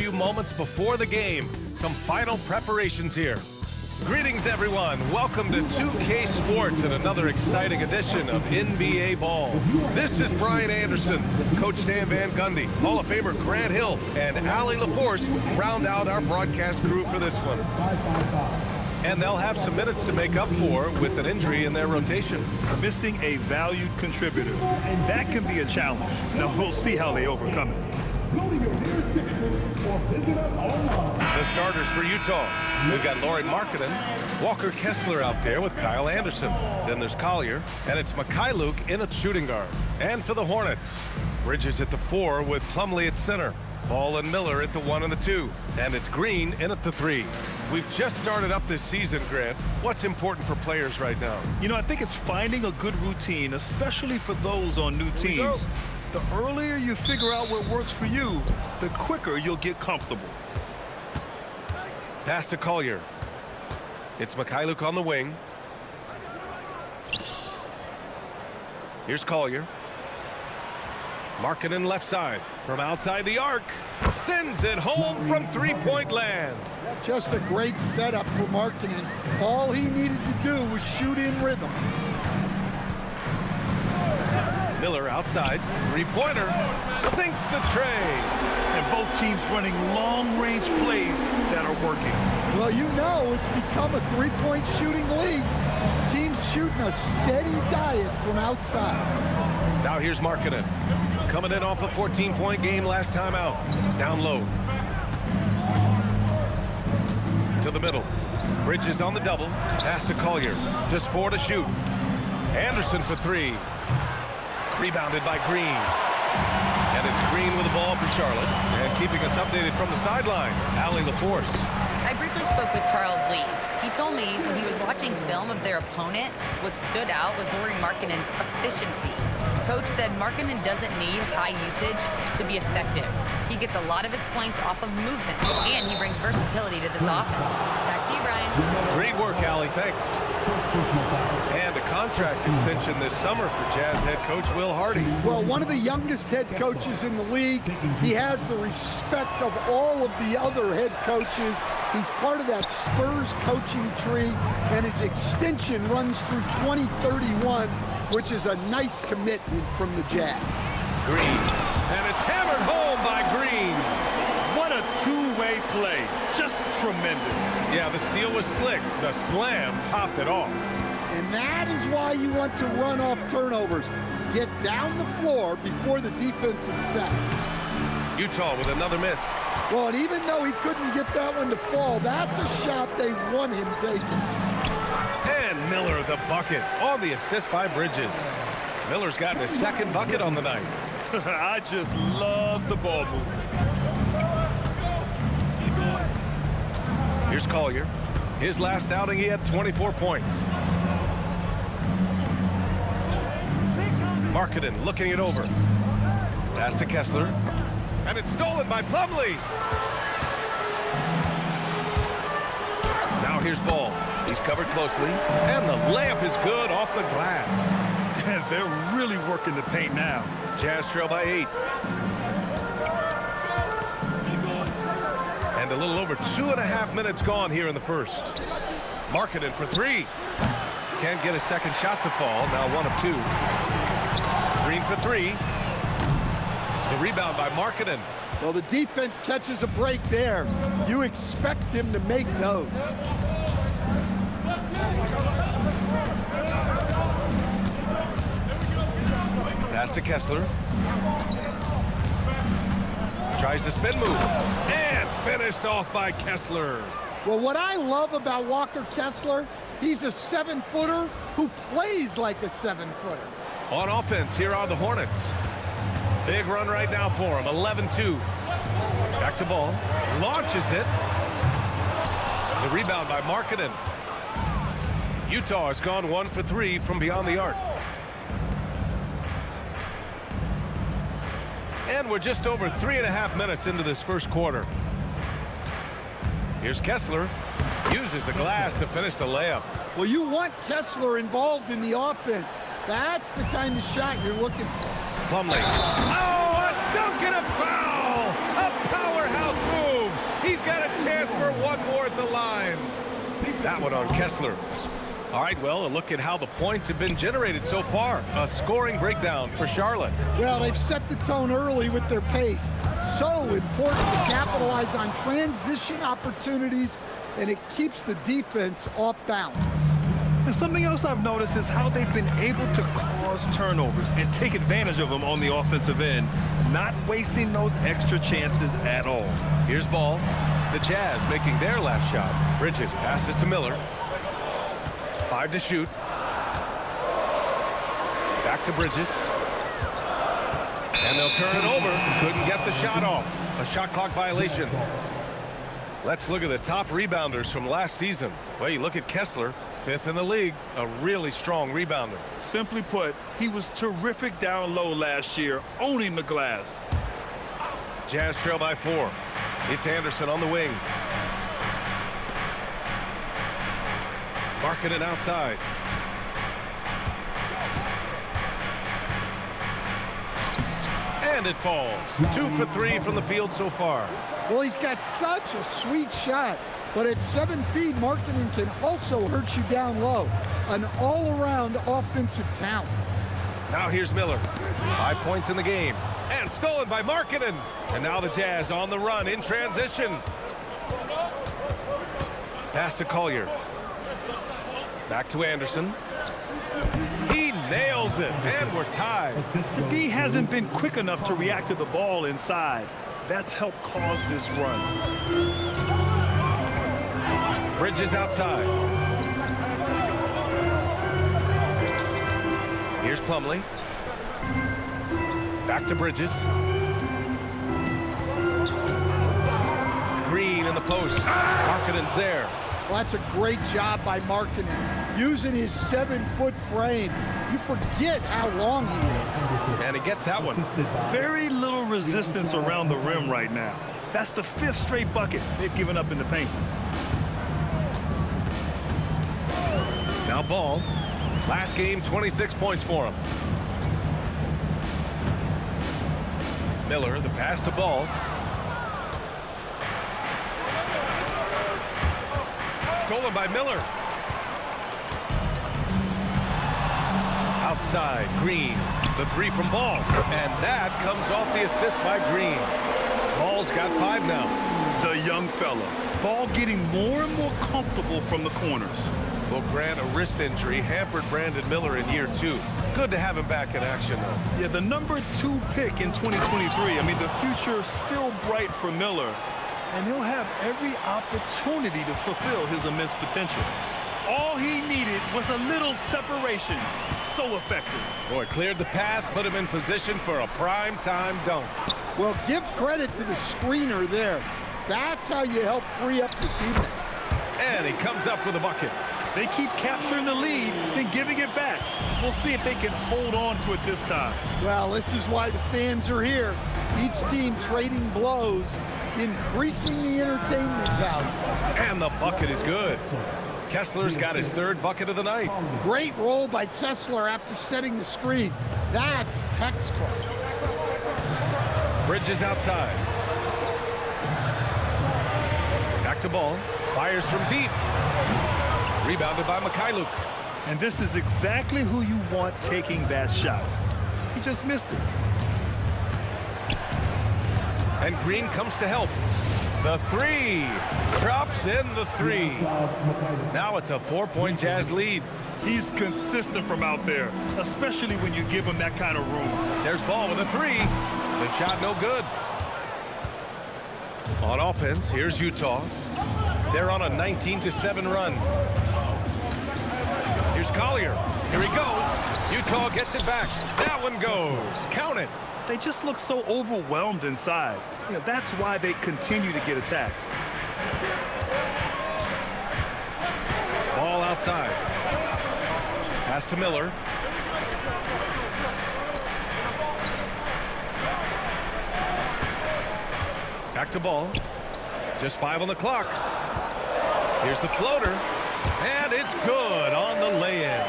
few moments before the game. Some final preparations here. Greetings, everyone. Welcome to 2K Sports and another exciting edition of NBA Ball. This is Brian Anderson, Coach Dan Van Gundy, Hall of Famer Grant Hill, and Allie LaForce round out our broadcast crew for this one. And they'll have some minutes to make up for with an injury in their rotation. Missing a valued contributor. That can be a challenge. Now, we'll see how they overcome it. The starters for Utah. We've got Lauri Markkanen, Walker Kessler out there with Kyle Anderson. Then there's Collier, and it's Mykhailiuk in at shooting guard. And for the Hornets, Bridges at the 4 with Plumlee at center. Ball and Miller at the 1 and the 2. And it's Green in at the 3. We've just started up this season, Grant. What's important for players right now? You know, I think it's finding a good routine, especially for those on new teams. The earlier you figure out what works for you, the quicker you'll get comfortable. Pass to Collier. It's Mykhailiuk on the wing. Here's Collier. Markkanen left side. From outside the arc. Sends it home from three-point land. Just a great setup for Markkanen. All he needed to do was shoot in rhythm. Miller outside. Three-pointer. Sinks the tray. And both teams running long-range plays that are working. Well, you know it's become a three-point shooting league. Teams shooting a steady diet from outside. Now here's Markkanen. Coming in off a 14-point game last time out. Down low. To the middle. Bridges on the double. Pass to Collier. Just 4 to shoot. Anderson for 3. Rebounded by Green. And it's Green with the ball for Charlotte. And keeping us updated from the sideline, Allie LaForce. I briefly spoke with Charles Lee. He told me when he was watching film of their opponent, what stood out was Lauri Markkanen's efficiency. Coach said Markkanen doesn't need high usage to be effective. He gets a lot of his points off of movement, and he brings versatility to this offense. Back to you, Brian. Great work, Allie. Thanks. And a contract extension this summer for Jazz head coach Will Hardy. Well, one of the youngest head coaches in the league. He has the respect of all of the other head coaches. He's part of that Spurs coaching tree, and his extension runs through 2031, which is a nice commitment from the Jazz. Green. And it's hammered home by Green. What a two-way play. Just tremendous. Yeah, the steal was slick. The slam topped it off. And that is why you want to run off turnovers. Get down the floor before the defense is set. Utah with another miss. Well, and even though he couldn't get that one to fall, that's a shot they want him taking. And Miller the bucket on the assist by Bridges. Miller's gotten his second bucket on the night. I just love the ball movement. Here's Collier. His last outing, he had 24 points. Markkanen looking it over. Pass to Kessler. And it's stolen by Plumlee. Now here's Ball. He's covered closely. And the layup is good off the glass. They're really working the paint now. Jazz trail by 8. And a little over 2.5 minutes gone here in the first. Markkanen for 3. Can't get a second shot to fall. Now 1 of 2. Green for 3. The rebound by Markkanen. Well, the defense catches a break there. You expect him to make those. Pass to Kessler. Tries to spin move. And finished off by Kessler. Well, what I love about Walker Kessler, he's a 7-footer who plays like a 7-footer. On offense, here are the Hornets. Big run right now for him, 11-2. Back to Ball, launches it. The rebound by Markkanen. Utah has gone 1 for 3 from beyond the arc. And we're just over 3.5 minutes into this first quarter. Here's Kessler. Uses the glass to finish the layup. Well, you want Kessler involved in the offense. That's the kind of shot you're looking for. Plumlee. Oh, a dunk and a foul! A powerhouse move! at the line. That one on Kessler. All right, well, a look at how the points have been generated so far. A scoring breakdown for Charlotte. Well, they've set the tone early with their pace. So important to capitalize on transition opportunities, and it keeps the defense off balance. And something else I've noticed is how they've been able to cause turnovers and take advantage of them on the offensive end, not wasting those extra chances at all. Here's ball. The Jazz making their last shot. Bridges passes to Miller. 5 to shoot. Back to Bridges. And they'll turn it over. Couldn't get the shot off. A shot clock violation. Let's look at the top rebounders from last season. Well, you look at Kessler, 5th in the league, a really strong rebounder. Simply put, he was terrific down low last year, owning the glass. Jazz trail by 4. It's Anderson on the wing. Marking it outside. And it falls. 2 for 3 from the field so far. Well, he's got such a sweet shot, but at 7 feet, Markkanen can also hurt you down low. An all-around offensive talent. Now here's Miller. 5 points in the game. And stolen by Markkanen. And now the Jazz on the run in transition. Pass to Collier. Back to Anderson. He nails it, and we're tied. The D hasn't been quick enough to react to the ball inside. That's helped cause this run. Bridges outside. Here's Plumlee. Back to Bridges. Green in the post. Markkanen's there. Well, that's a great job by Markkanen, using his 7-foot frame. You forget how long he is. And he gets that one. Very little resistance around the rim right now. That's the 5th straight bucket they've given up in the paint. Now ball. Last game, 26 points for him. Miller, the pass to Ball. Stolen by Miller. Outside, Green. The 3 from Ball. And that comes off the assist by Green. Ball's got 5 now. The young fella. Ball getting more and more comfortable from the corners. Well, Grant, a wrist injury hampered Brandon Miller in year 2. Good to have him back in action, though. Yeah, the number 2 pick in 2023. I mean, the future still bright for Miller. And he'll have every opportunity to fulfill his immense potential. All he needed was a little separation. So effective. Boy, cleared the path, put him in position for a prime-time dunk. Well, give credit to the screener there. That's how you help free up your teammates. And he comes up with a bucket. They keep capturing the lead, then giving it back. We'll see if they can hold on to it this time. Well, this is why the fans are here. Each team trading blows, increasing the entertainment value. And the bucket is good. Kessler's got his 3rd bucket of the night. Great roll by Kessler after setting the screen. That's textbook. Bridges outside. Back to Ball. Fires from deep. Rebounded by Mikhailuk. And this is exactly who you want taking that shot. He just missed it. And Green comes to help. The 3. Drops in the 3. Now it's a 4-point Jazz lead. He's consistent from out there, especially when you give him that kind of room. There's Ball with a 3. The shot no good. On offense, here's Utah. They're on a 19-7 run. Here's Collier. Here he goes. Utah gets it back. That one goes. Count it. They just look so overwhelmed inside. You know, that's why they continue to get attacked. Ball outside. Pass to Miller. Back to Ball. Just 5 on the clock. Here's the floater. And it's good on the lay-in.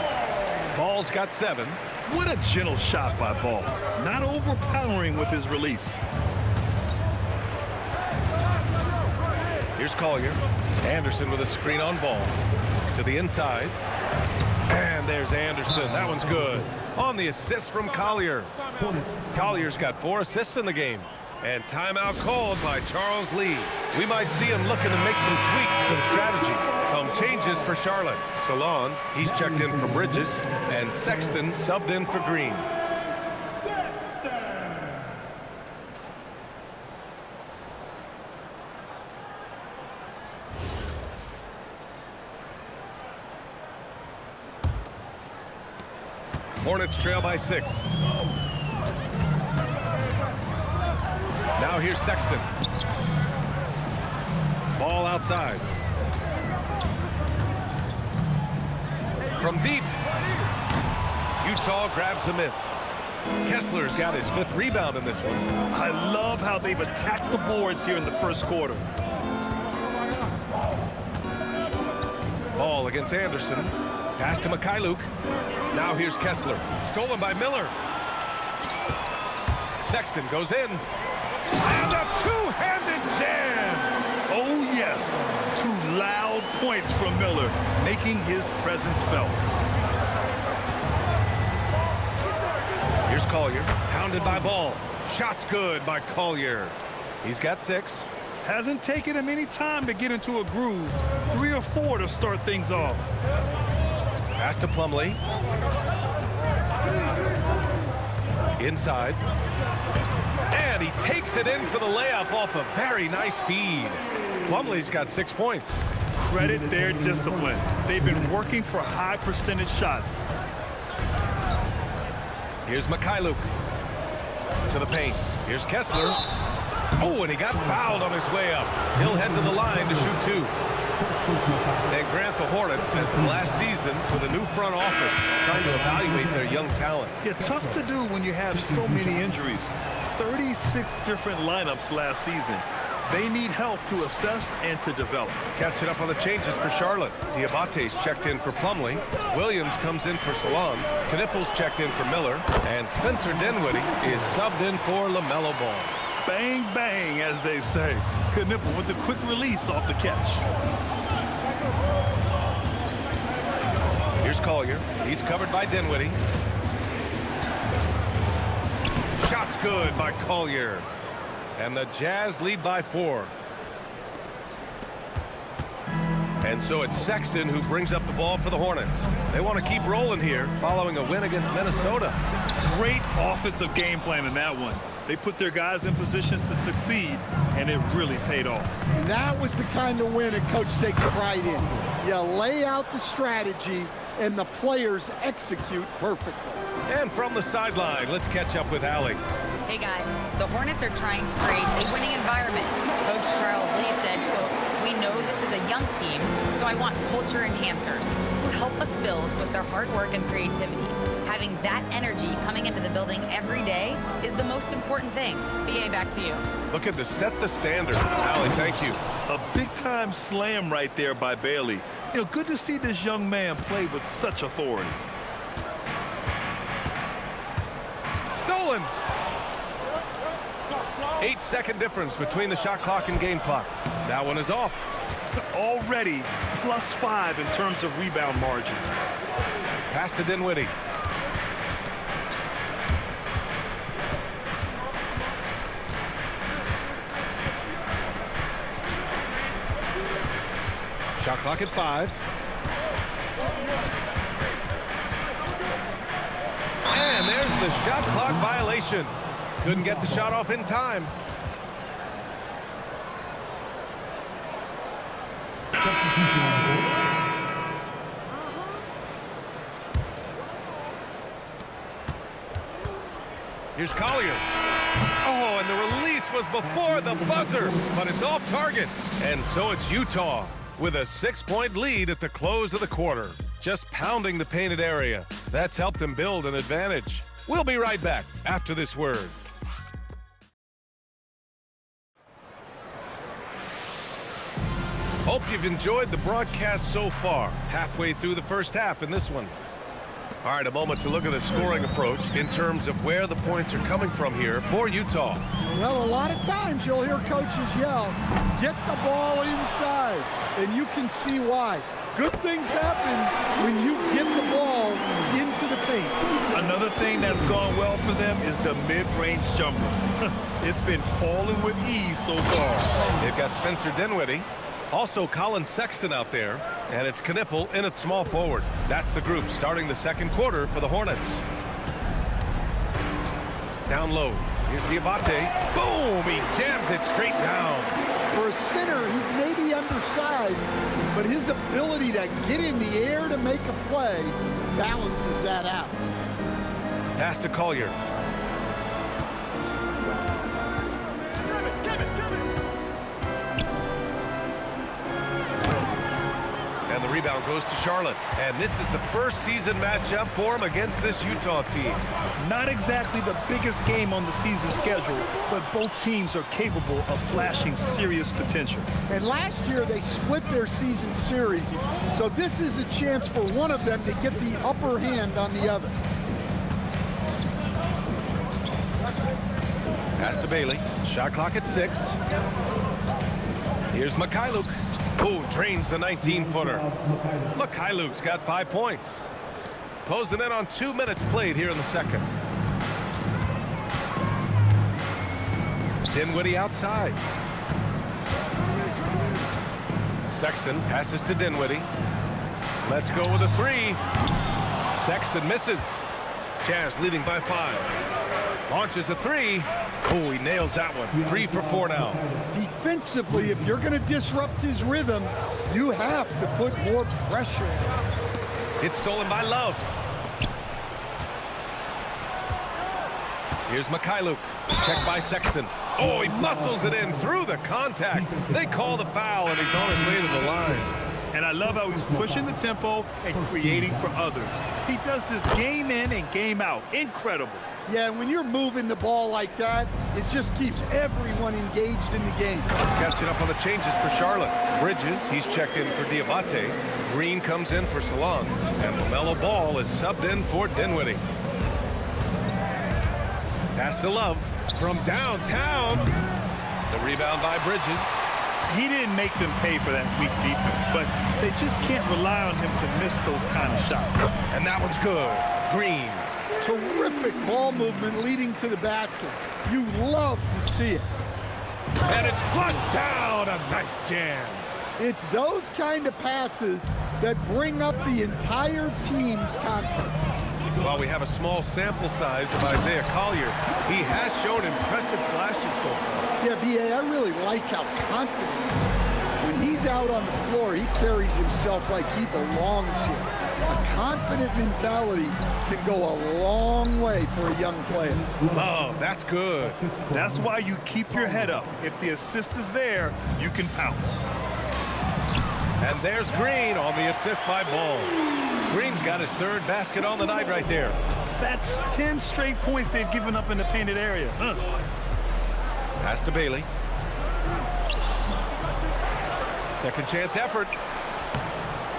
Ball's got 7. What a gentle shot by Ball. Not overpowering with his release. Here's Collier. Anderson with a screen on ball. To the inside. And there's Anderson. That one's good. On the assist from Collier. Collier's got 4 assists in the game. And timeout called by Charles Lee. We might see him looking to make some tweaks to the strategy. Some changes for Charlotte. Salon, he's checked in for Bridges. And Sexton subbed in for Green. Hornets trail by 6. Now here's Sexton. Ball outside. From deep. Utah grabs a miss. Kessler's got his 5th rebound in this one. I love how they've attacked the boards here in the first quarter. Ball against Anderson. Pass to Mikhailuk. Now here's Kessler. Stolen by Miller. Sexton goes in. And a two-handed jam. Oh, yes. 2 loud points from Miller, making his presence felt. Here's Collier. Hounded by Ball. Shot's good by Collier. He's got 6. Hasn't taken him any time to get into a groove. 3 or 4 to start things off. Pass to Plumlee. Inside. And he takes it in for the layup off a very nice feed. Plumlee's got 6 points. Credit their discipline. They've been working for high percentage shots. Here's Mikhailuk. To the paint. Here's Kessler. Oh, and he got fouled on his way up. He'll head to the line to shoot 2. And Grant, the Hornets, as last season with a new front office, trying to evaluate their young talent. Yeah, tough to do when you have so many injuries. 36 different lineups last season. They need help to assess and to develop. Catching up on the changes for Charlotte. Diabate's checked in for Plumlee. Williams comes in for Salon. Knippel's checked in for Miller. And Spencer Dinwiddie is subbed in for LaMelo Ball. Bang, bang, as they say. Knippel with the quick release off the catch. Here's Collier. He's covered by Dinwiddie. Shot's good by Collier. And the Jazz lead by 4. And so it's Sexton who brings up the ball for the Hornets. They want to keep rolling here following a win against Minnesota. Great offensive game plan in that one. They put their guys in positions to succeed, and it really paid off. And that was the kind of win a coach takes pride in. You lay out the strategy, and the players execute perfectly. And from the sideline, let's catch up with Allie. Hey guys, the Hornets are trying to create a winning environment. Coach Charles Lee said, quote, "We know this is a young team, so I want culture enhancers who help us build with their hard work and creativity. Having that energy coming into the building every day is the most important thing." BA, back to you. Looking to set the standard. Allie, thank you. A big-time slam right there by Bailey. You know, good to see this young man play with such authority. Stolen. 8-second difference between the shot clock and game clock. That one is off. Already +5 in terms of rebound margin. Pass to Dinwiddie. Shot clock at 5. And there's the shot clock violation. Couldn't get the shot off in time. Here's Collier. Oh, and the release was before the buzzer, but it's off target. And so it's Utah with a 6-point lead at the close of the quarter. Just pounding the painted area. That's helped them build an advantage. We'll be right back after this word. Hope you've enjoyed the broadcast so far. Halfway through the first half in this one. All right, a moment to look at the scoring approach in terms of where the points are coming from here for Utah. Well, a lot of times you'll hear coaches yell, get the ball inside, and you can see why. Good things happen when you get the ball into the paint. Another thing that's gone well for them is the mid-range jumper. It's been falling with ease so far. They've got Spencer Dinwiddie, also Colin Sexton out there, and it's Knipple in at small forward. That's the group starting the second quarter for the Hornets. Down low. Here's Diabate. Boom! He jams it straight down. For a center, he's maybe undersized, but his ability to get in the air to make a play balances that out. Pass to Collier. And the rebound goes to Charlotte. And this is the first season matchup for him against this Utah team. Not exactly the biggest game on the season schedule, but both teams are capable of flashing serious potential. And last year they split their season series, so this is a chance for one of them to get the upper hand on the other. Pass to Bailey. Shot clock at 6. Here's Mikhailuk. Oh, drains the 19-footer. Mikhailuk's got 5 points. Closing in on 2 minutes played here in the second. Dinwiddie outside. Sexton passes to Dinwiddie. Let's go with a 3. Sexton misses. Jazz leading by 5. Launches a 3. Oh, he nails that one. 3 for 4 now. Defensively, if you're going to disrupt his rhythm, you have to put more pressure on him. It's stolen by Love. Here's Mikhailuk. Checked by Sexton. Oh, he muscles it in through the contact. They call the foul, and he's on his way to the line. And I love how he's pushing the tempo and creating for others. He does this game in and game out. Incredible. Yeah, when you're moving the ball like that, it just keeps everyone engaged in the game. Catching up on the changes for Charlotte. Bridges, he's checked in for Diabate. Green comes in for Salon. And LaMelo Ball is subbed in for Dinwiddie. Pass to Love from downtown. The rebound by Bridges. He didn't make them pay for that weak defense, but they just can't rely on him to miss those kind of shots. And that one's good. Green. Terrific ball movement leading to the basket. You love to see it. And it's flushed down. A nice jam. It's those kind of passes that bring up the entire team's confidence. While we have a small sample size of Isaiah Collier, he has shown impressive flashes so far. Yeah, B.A., I really like how confident he is. When he's out on the floor, he carries himself like he belongs here. A confident mentality can go a long way for a young player. Oh, that's good. That's why you keep your head up. If the assist is there, you can pounce. And there's Green on the assist by Ball. Green's got his 3rd basket on the night right there. That's 10 straight points they've given up in the painted area. Pass to Bailey. Second chance effort.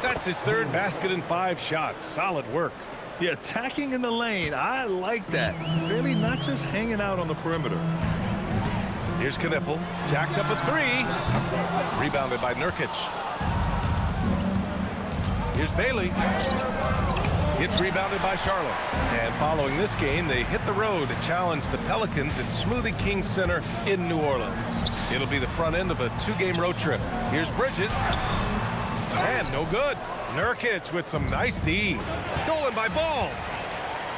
That's his 3rd basket in 5 shots. Solid work. Yeah, attacking in the lane. I like that. Really not just hanging out on the perimeter. Here's Knipple. Jacks up a 3. Rebounded by Nurkic. Here's Bailey. It's rebounded by Charlotte. And following this game, they hit the road to challenge the Pelicans at Smoothie King Center in New Orleans. It'll be the front end of a 2-game road trip. Here's Bridges. And no good. Nurkic with some nice D. Stolen by Ball.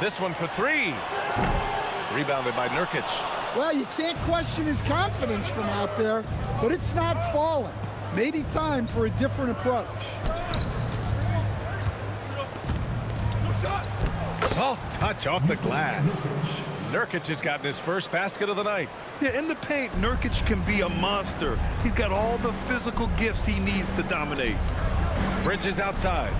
This one for 3. Rebounded by Nurkic. Well, you can't question his confidence from out there, but it's not falling. Maybe time for a different approach. Soft touch off the glass. Nurkic has gotten his 1st basket of the night. Yeah, in the paint, Nurkic can be a monster. He's got all the physical gifts he needs to dominate. Bridges outside.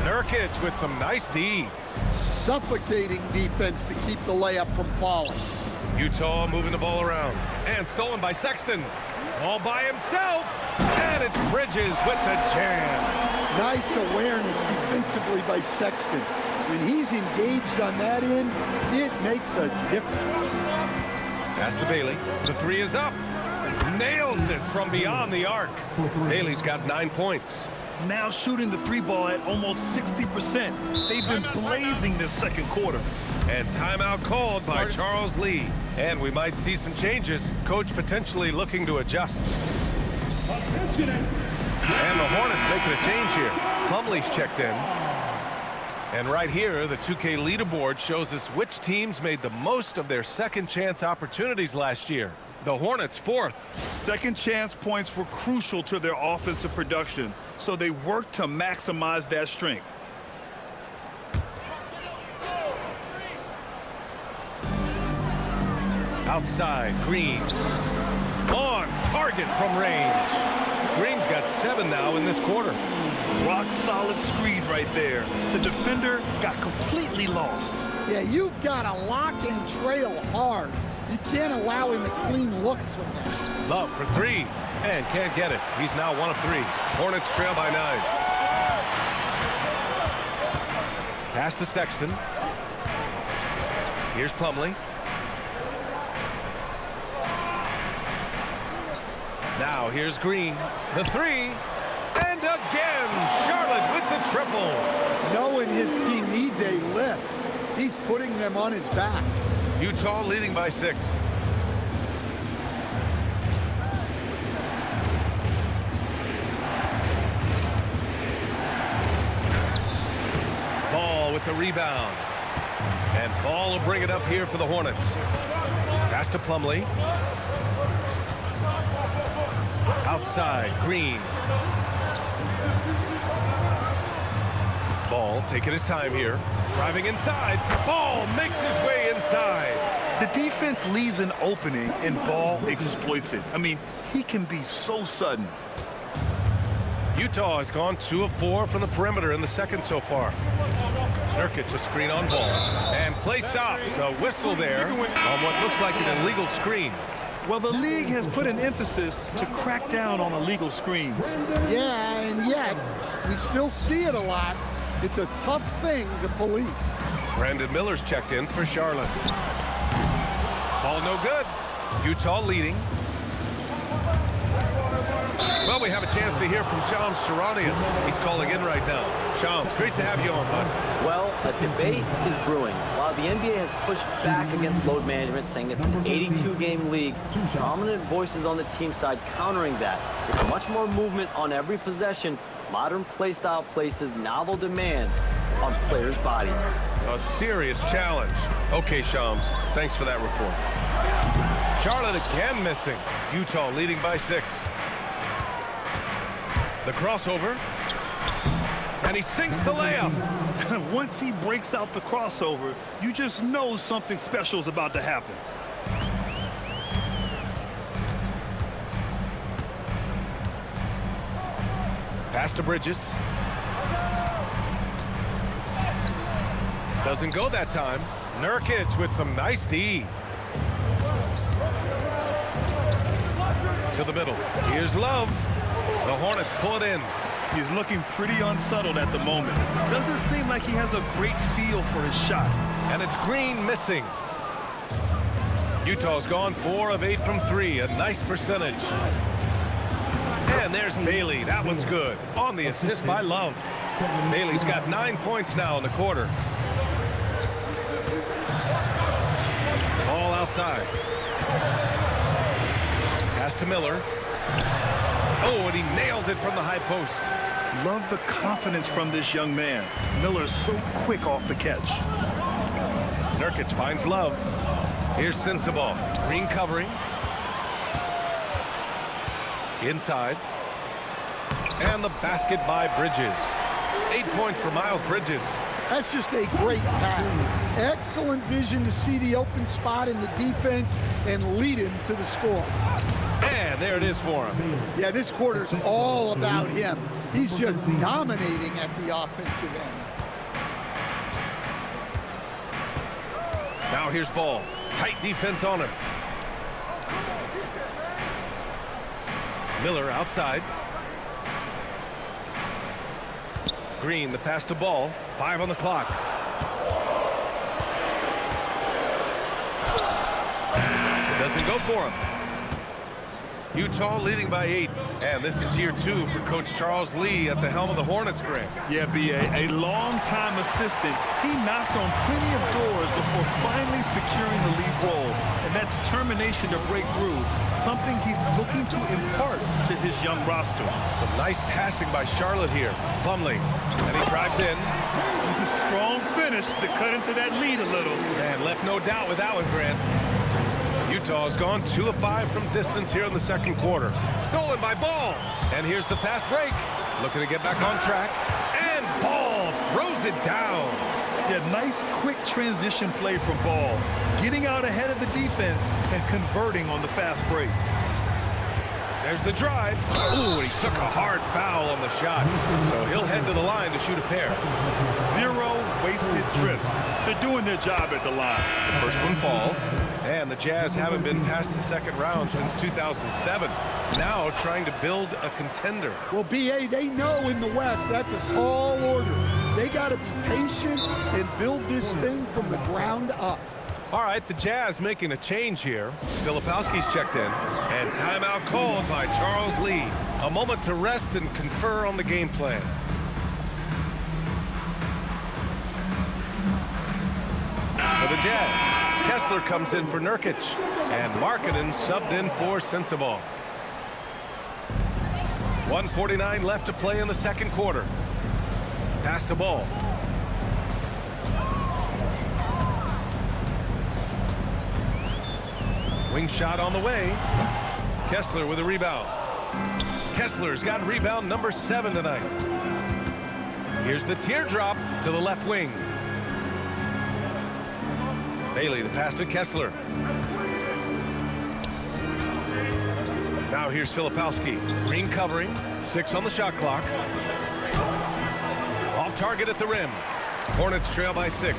Nurkic with some nice D. Suffocating defense to keep the layup from falling. Utah moving the ball around. And stolen by Sexton. All by himself. And it's Bridges with the jam. Nice awareness defensively by Sexton. When he's engaged on that end, it makes a difference. Pass to Bailey. The three is up. Nails it from beyond the arc. Bailey's got 9 points. Now shooting the three ball at almost 60%. They've been blazing this second quarter. And timeout called by Charles Lee. And we might see some changes. Coach potentially looking to adjust. And the Hornets making a change here. Plumlee's checked in. And right here, the 2K leaderboard shows us which teams made the most of their second chance opportunities last year. The Hornets 4th. Second chance points were crucial to their offensive production, so they worked to maximize that strength. Outside, Green. On target from range. Green's got 7 now in this quarter. Rock solid screen right there. The defender got completely lost. Yeah, you've got to lock and trail hard. You can't allow him a clean look from that. Love for 3. And can't get it. He's now 1 of 3. Hornets trail by 9. Pass to Sexton. Here's Plumlee. Now here's Green. The 3. And again, Charlotte with the triple. Knowing his team needs a lift, he's putting them on his back. Utah leading by 6. Ball with the rebound. And Ball will bring it up here for the Hornets. Pass to Plumlee. Outside, Green. Ball taking his time here. Driving inside. Ball makes his way inside. The defense leaves an opening and Ball exploits it. I mean, he can be so sudden. Utah has gone 2 of 4 from the perimeter in the second so far. Nurkic a screen on Ball. And play stops. A whistle there on what looks like an illegal screen. Well, the league has put an emphasis to crack down on illegal screens. Yeah, and yet, we still see it a lot. It's a tough thing to police. Brandon Miller's checked in for Charlotte. Ball no good. Utah leading. Well, we have a chance to hear from Shams Charania. He's calling in right now. Shams, great to have you on, bud. Well, a debate is brewing. While the NBA has pushed back against load management, saying it's an 82-game league, prominent voices on the team side countering that. With much more movement on every possession, modern play style places novel demands on players' bodies. A serious challenge. Okay, Shams, thanks for that report. Charlotte again missing. Utah leading by 6. The crossover. And he sinks the layup. Once he breaks out the crossover, you just know something special is about to happen. Pass to Bridges. Doesn't go that time. Nurkic with some nice D. To the middle. Here's Love. The Hornets pull it in. He's looking pretty unsettled at the moment. Doesn't seem like he has a great feel for his shot. And it's Green missing. Utah's gone 4 of 8 from 3. A nice percentage. And there's Bailey. That one's good. On the assist by Love. Bailey's got 9 points now in the quarter. Ball outside. Pass to Miller. Oh, and he nails it from the high post. Love the confidence from this young man. Miller's so quick off the catch. Nurkic finds Love. Here's Sensabaugh. Green covering. Inside. And the basket by Bridges. 8 points for Miles Bridges. That's just a great pass. Excellent vision to see the open spot in the defense and lead him to the score. And there it is for him. Yeah, this quarter's all about him. He's just dominating at the offensive end. Now here's Ball. Tight defense on him. Miller outside. Green, the pass to Ball. 5 on the clock. It doesn't go for him. Utah leading by 8. And this is year 2 for Coach Charles Lee at the helm of the Hornets, Grant. Yeah, B.A., a long-time assistant. He knocked on plenty of doors before finally securing the lead role. And that determination to break through, something he's looking to impart to his young roster. Some nice passing by Charlotte here. Plumlee, and he drives in. Strong finish to cut into that lead a little. And left no doubt with that one, Grant. Utah's gone 2 of 5 from distance here in the second quarter. Stolen by Ball. And here's the fast break. Looking to get back on track. And Ball throws it down. Yeah, nice quick transition play from Ball. Getting out ahead of the defense and converting on the fast break. There's the drive. Ooh, he took a hard foul on the shot. So he'll head to the line to shoot a pair. 0 wasted trips. They're doing their job at the line. The first one falls. And the Jazz haven't been past the second round since 2007. Now trying to build a contender. Well, B.A., they know in the West that's a tall order. They got to be patient and build this thing from the ground up. All right, the Jazz making a change here. Filipowski's checked in. And timeout called by Charles Lee. A moment to rest and confer on the game plan. For the Jazz, Kessler comes in for Nurkic. And Markkanen subbed in for Sensabaugh. 1:49 left to play in the second quarter. Pass to Ball. Wing shot on the way. Kessler with a rebound. Kessler's got rebound number 7 tonight. Here's the teardrop to the left wing. Bailey, the pass to Kessler. Now here's Filipowski. Green covering. 6 on the shot clock. Off target at the rim. Hornets trail by 6.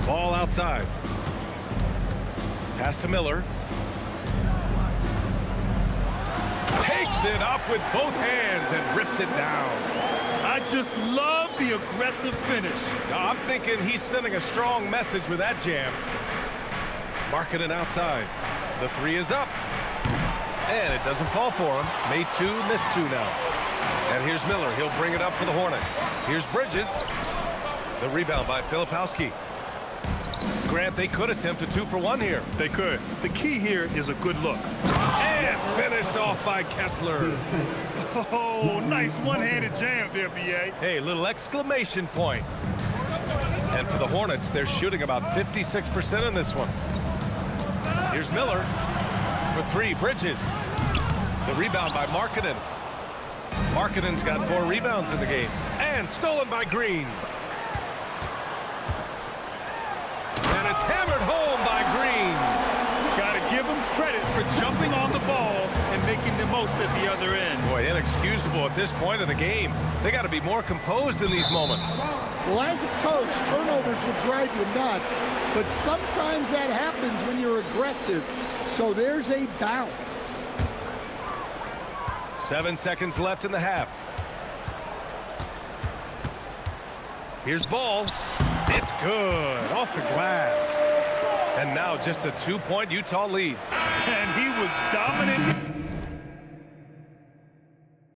Ball outside. Pass to Miller. Takes it up with both hands and rips it down. I just love the aggressive finish. Now, I'm thinking he's sending a strong message with that jam. Markkanen outside. The 3 is up. And it doesn't fall for him. Made 2, missed 2 now. And here's Miller. He'll bring it up for the Hornets. Here's Bridges. The rebound by Filipowski. Grant, they could attempt a 2-for-1 here. They could. The key here is a good look. And finished off by Kessler. Oh, nice one-handed jam there, B.A. Hey, little exclamation point. And for the Hornets, they're shooting about 56% in this one. Here's Miller for 3. Bridges. The rebound by Markkanen. Markkanen's got 4 rebounds in the game. And stolen by Green. And it's hammered home by Green. Got to give him credit for jumping on the ball and making the most at the other end. Boy, inexcusable at this point of the game. They got to be more composed in these moments. Well, as a coach, turnovers will drive you nuts, but sometimes that happens when you're aggressive. So there's a balance. 7 seconds left in the half. Here's Ball. It's good. Off the glass. And now just a 2-point Utah lead. And he was dominant.